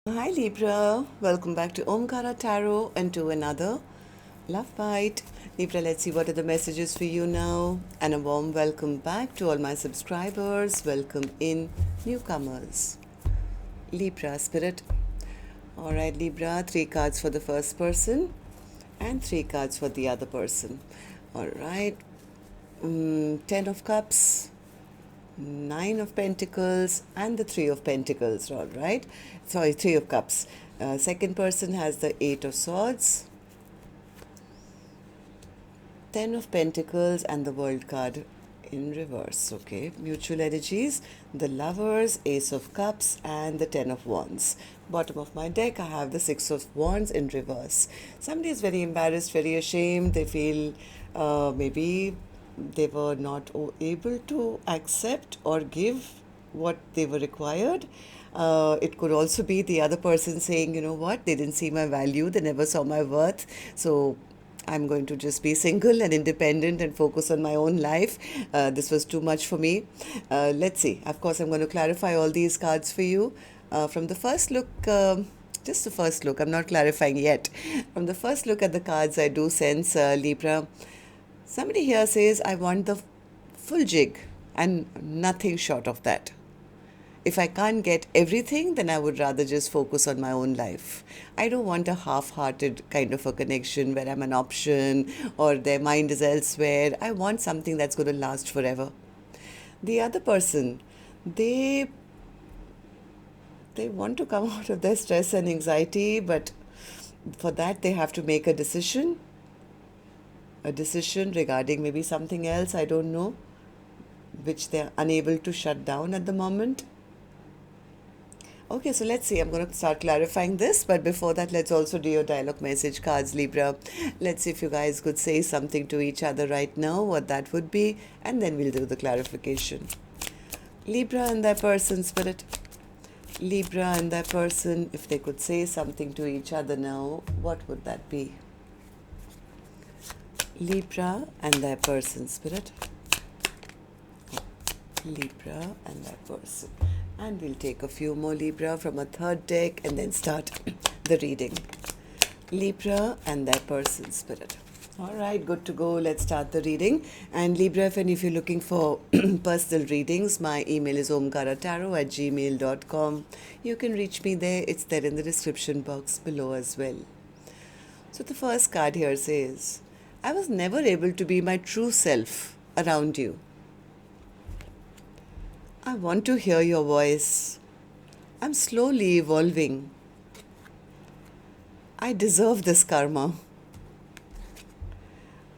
Hi Libra, welcome back to Omkaratarot and to another Love Bite. Libra, let's see what are the messages for you now. And a warm welcome back to all my subscribers. Welcome in newcomers. Libra Spirit. Alright Libra, 3 cards for the first person and 3 cards for the other person. Alright, 10 of Cups, 9 of Pentacles and the 3 of Pentacles, all right? Sorry, 3 of Cups. Second person has the 8 of Swords, 10 of Pentacles and the World card in reverse, okay? Mutual energies, the Lovers, Ace of Cups and the 10 of Wands. Bottom of my deck, I have the 6 of Wands in reverse. Somebody is very embarrassed, very ashamed. They feel maybe they were not able to accept or give what they were required. It could also be the other person saying, you know what, they didn't see my value, they never saw my worth, so I'm going to just be single and independent and focus on my own life. This was too much for me. Let's see. Of course, I'm going to clarify all these cards for you. From the first look, just the first look, I'm not clarifying yet. From the first look at the cards, I do sense, Libra, somebody here says, I want the full jig and nothing short of that. If I can't get everything, then I would rather just focus on my own life. I don't want a half-hearted kind of a connection where I'm an option or their mind is elsewhere. I want something that's going to last forever. The other person, they want to come out of their stress and anxiety, but for that they have to make a decision regarding maybe something else, I don't know, which they're unable to shut down at the moment. Okay, so let's see. I'm going to start clarifying this, but before that, let's also do your dialogue message cards, Libra. Let's see if you guys could say something to each other right now, what that would be, and then we'll do the clarification. Libra and their person, Spirit. Libra and their person, if they could say something to each other now, what would that be? Libra and their person, Spirit. Libra and their person. And we'll take a few more Libra from a third deck and then start the reading. Libra and their person, Spirit. All right, good to go. Let's start the reading. And Libra, if you're looking for personal readings, my email is omkaratarot@gmail.com. You can reach me there. It's there in the description box below as well. So the first card here says, I was never able to be my true self around you. I want to hear your voice. I'm slowly evolving. I deserve this karma.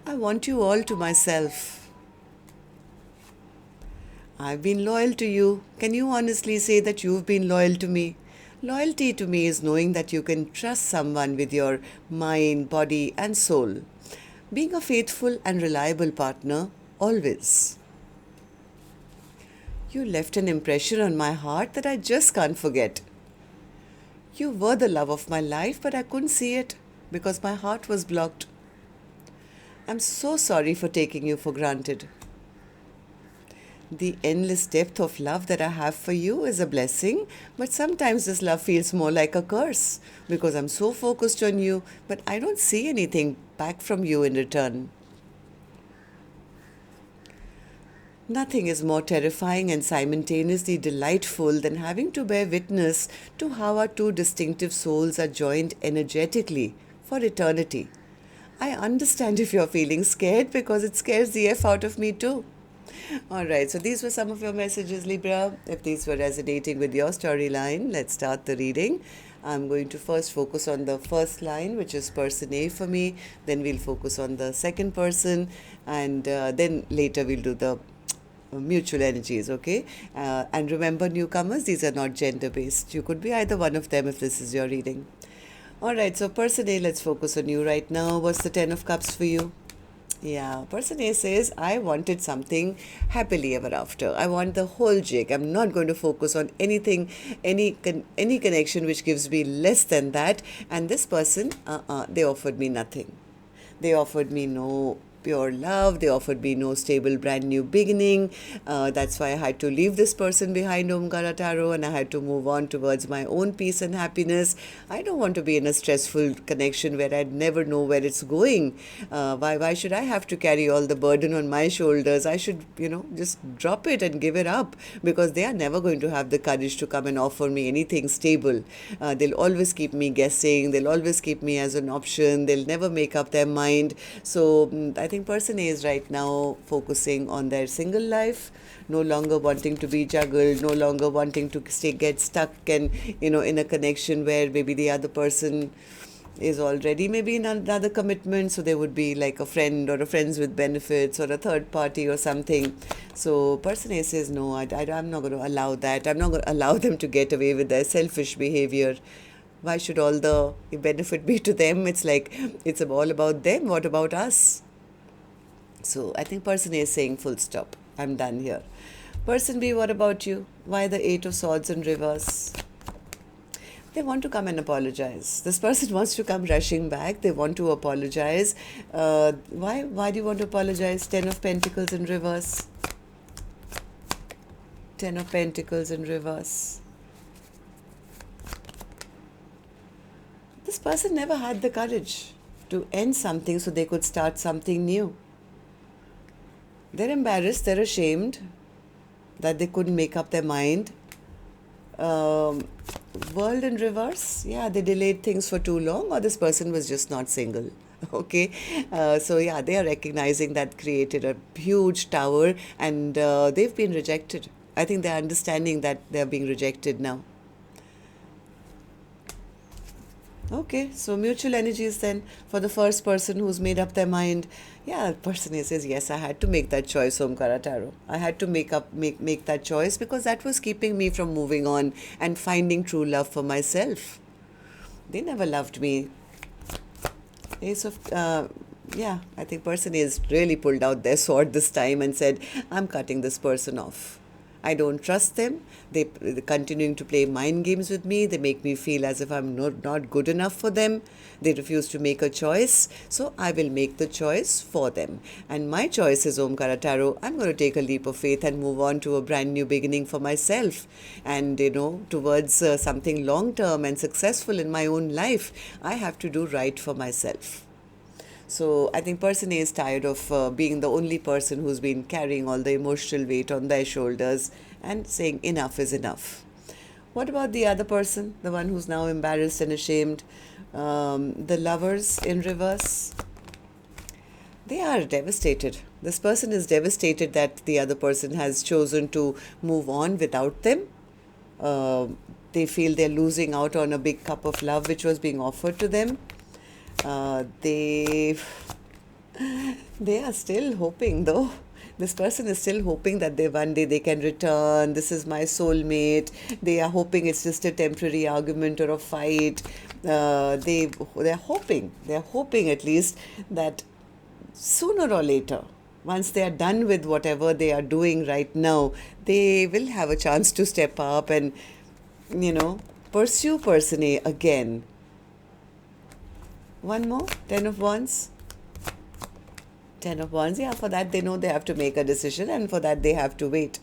I want you all to myself. I've been loyal to you. Can you honestly say that you've been loyal to me? Loyalty to me is knowing that you can trust someone with your mind, body, and soul. Being a faithful and reliable partner, always. You left an impression on my heart that I just can't forget. You were the love of my life, but I couldn't see it because my heart was blocked. I'm so sorry for taking you for granted. The endless depth of love that I have for you is a blessing, but sometimes this love feels more like a curse because I'm so focused on you, but I don't see anything back from you in return. Nothing is more terrifying and simultaneously delightful than having to bear witness to how our two distinctive souls are joined energetically for eternity. I understand if you're feeling scared because it scares the F out of me too. Alright, so these were some of your messages, Libra. If these were resonating with your storyline, let's start the reading. I'm going to first focus on the first line, which is person A for me. Then we'll focus on the second person, and then later we'll do the mutual energies, okay? And remember, newcomers, these are not gender based. You could be either one of them if this is your reading. All right, so person A, let's focus on you right now. What's the 10 of Cups for you? Yeah, person A says, I wanted something happily ever after. I want the whole jig. I'm not going to focus on anything, any connection which gives me less than that. And this person, they offered me nothing. They offered me no pure love. They offered me no stable brand new beginning. That's why I had to leave this person behind, Omkaratarot, and I had to move on towards my own peace and happiness. I don't want to be in a stressful connection where I'd never know where it's going. Why should I have to carry all the burden on my shoulders? I should, just drop it and give it up, because they are never going to have the courage to come and offer me anything stable. They'll always keep me guessing. They'll always keep me as an option. They'll never make up their mind. So I think person A is right now focusing on their single life, no longer wanting to be juggled, no longer wanting to get stuck and, in a connection where maybe the other person is already maybe in another commitment, so there would be like a friend or a friends with benefits or a third party or something. So person A says, no, I'm not going to allow that. I'm not going to allow them to get away with their selfish behavior. Why should all the benefit be to them? It's like, it's all about them. What about us? So I think person A is saying full stop. I'm done here. Person B, what about you? Why the 8 of Swords in reverse? They want to come and apologize. This person wants to come rushing back. They want to apologize. Why do you want to apologize? 10 of Pentacles in reverse. 10 of Pentacles in reverse. This person never had the courage to end something so they could start something new. They're embarrassed. They're ashamed that they couldn't make up their mind. World in reverse, yeah, they delayed things for too long, or this person was just not single. Okay, so yeah, they are recognizing that created a huge tower, and they've been rejected. I think they're understanding that they're being rejected now. Okay, so mutual energies then for the first person who's made up their mind. Yeah, person A says, yes, I had to make that choice, Omkaratarot. I had to make that choice because that was keeping me from moving on and finding true love for myself. They never loved me. Ace of, yeah, I think person A has really pulled out their sword this time and said, I'm cutting this person off. I don't trust them. They're continuing to play mind games with me. They make me feel as if I'm not good enough for them. They refuse to make a choice. So I will make the choice for them. And my choice is, Omkaratarot, I'm going to take a leap of faith and move on to a brand new beginning for myself. And, towards something long-term and successful in my own life, I have to do right for myself. So I think person A is tired of being the only person who's been carrying all the emotional weight on their shoulders and saying enough is enough. What about the other person, the one who's now embarrassed and ashamed? The Lovers in reverse. They are devastated. This person is devastated that the other person has chosen to move on without them. They feel they're losing out on a big cup of love which was being offered to them. They are still hoping, though. This person is still hoping that one day they can return. This is my soulmate. They are hoping it's just a temporary argument or a fight. They're hoping at least that sooner or later, once they are done with whatever they are doing right now, they will have a chance to step up and, pursue person A again. One more, 10 of Wands. 10 of Wands, yeah, for that they know they have to make a decision, and for that they have to wait.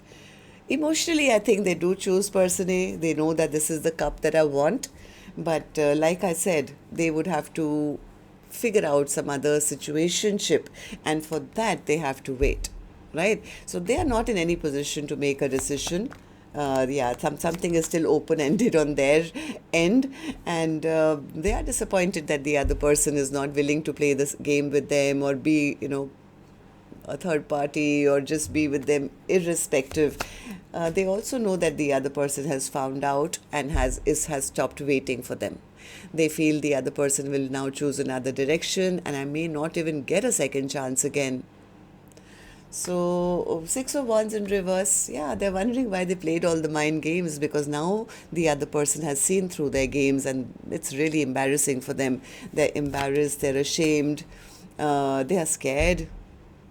Emotionally, I think they do choose person A. They know that this is the cup that I want. But like I said, they would have to figure out some other situationship, and for that they have to wait, right? So they are not in any position to make a decision. Something is still open-ended on their end, and they are disappointed that the other person is not willing to play this game with them or be, a third party or just be with them irrespective. They also know that the other person has found out and has stopped waiting for them. They feel the other person will now choose another direction, and I may not even get a second chance again. So 6 of Wands in reverse, yeah, they're wondering why they played all the mind games, because now the other person has seen through their games and it's really embarrassing for them. They're embarrassed, they're ashamed, they are scared.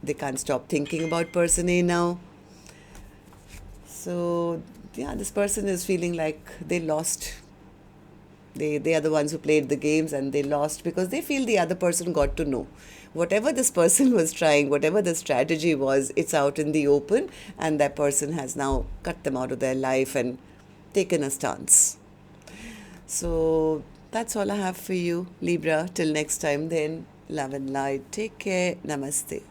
They can't stop thinking about person A now. So yeah, this person is feeling like they lost They are the ones who played the games and they lost because they feel the other person got to know. Whatever this person was trying, whatever the strategy was, it's out in the open, and that person has now cut them out of their life and taken a stance. So that's all I have for you, Libra. Till next time, then, love and light. Take care. Namaste.